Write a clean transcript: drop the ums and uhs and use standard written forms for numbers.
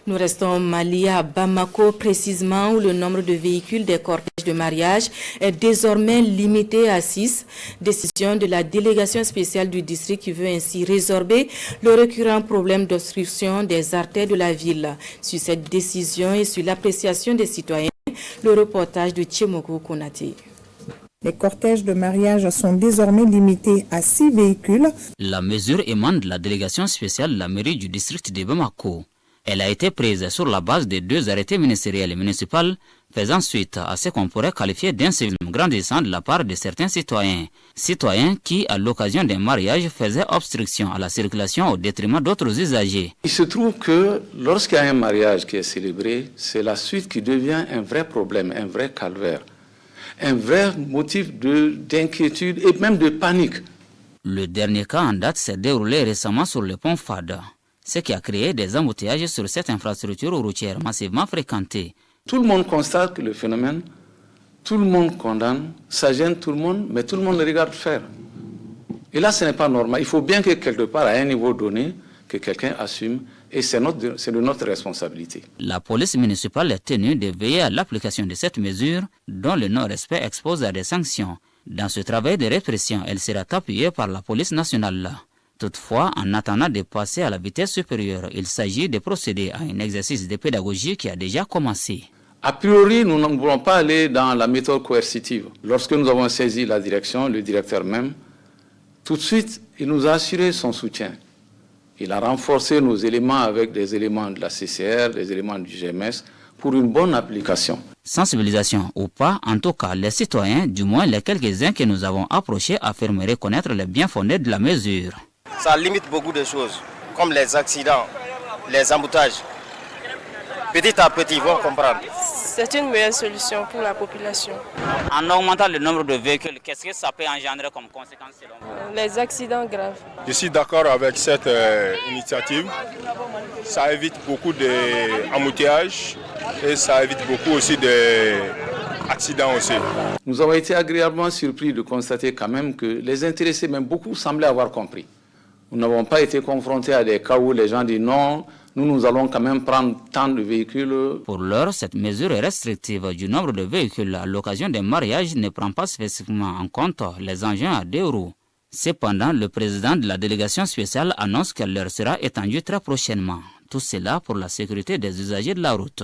Nous restons au Mali, à Bamako précisément, où le nombre de véhicules des cortèges de mariage est désormais limité à 6. Décision de la délégation spéciale du district qui veut ainsi résorber le récurrent problème d'obstruction des artères de la ville. Sur cette décision et sur l'appréciation des citoyens, le reportage de Tchemoko Konaté. Les cortèges de mariage sont désormais limités à 6 véhicules. La mesure émane de la délégation spéciale de la mairie du district de Bamako. Elle a été prise sur la base de 2 arrêtés ministériels et municipaux faisant suite à ce qu'on pourrait qualifier d'incivisme grandissant de la part de certains citoyens. Citoyens qui, à l'occasion d'un mariage, faisaient obstruction à la circulation au détriment d'autres usagers. Il se trouve que lorsqu'il y a un mariage qui est célébré, c'est la suite qui devient un vrai problème, un vrai calvaire, un vrai motif d'inquiétude et même de panique. Le dernier cas en date s'est déroulé récemment sur le pont Fada, ce qui a créé des embouteillages sur cette infrastructure routière massivement fréquentée. Tout le monde constate le phénomène, tout le monde condamne, ça gêne tout le monde, mais tout le monde le regarde faire. Et là, ce n'est pas normal. Il faut bien que quelque part, à un niveau donné, que quelqu'un assume, et c'est de notre responsabilité. La police municipale est tenue de veiller à l'application de cette mesure, dont le non-respect expose à des sanctions. Dans ce travail de répression, elle sera appuyée par la police nationale. Toutefois, en attendant de passer à la vitesse supérieure, il s'agit de procéder à un exercice de pédagogie qui a déjà commencé. A priori, nous ne voulons pas aller dans la méthode coercitive. Lorsque nous avons saisi la direction, le directeur même, tout de suite, il nous a assuré son soutien. Il a renforcé nos éléments avec des éléments de la CCR, des éléments du GMS, pour une bonne application. Sensibilisation ou pas, en tout cas, les citoyens, du moins les quelques-uns que nous avons approchés, affirment reconnaître les bien-fondés de la mesure. Ça limite beaucoup de choses, comme les accidents, les emboutages. Petit à petit, ils vont comprendre. C'est une meilleure solution pour la population. En augmentant le nombre de véhicules, qu'est-ce que ça peut engendrer comme conséquence selon vous? Les accidents graves. Je suis d'accord avec cette initiative. Ça évite beaucoup d'embouteillages et ça évite beaucoup aussi d'accidents aussi. Nous avons été agréablement surpris de constater quand même que les intéressés, même beaucoup, semblaient avoir compris. Nous n'avons pas été confrontés à des cas où les gens disent non, nous allons quand même prendre tant de véhicules. Pour l'heure, cette mesure restrictive du nombre de véhicules à l'occasion des mariages ne prend pas spécifiquement en compte les engins à 2 roues. Cependant, le président de la délégation spéciale annonce qu'elle leur sera étendue très prochainement. Tout cela pour la sécurité des usagers de la route.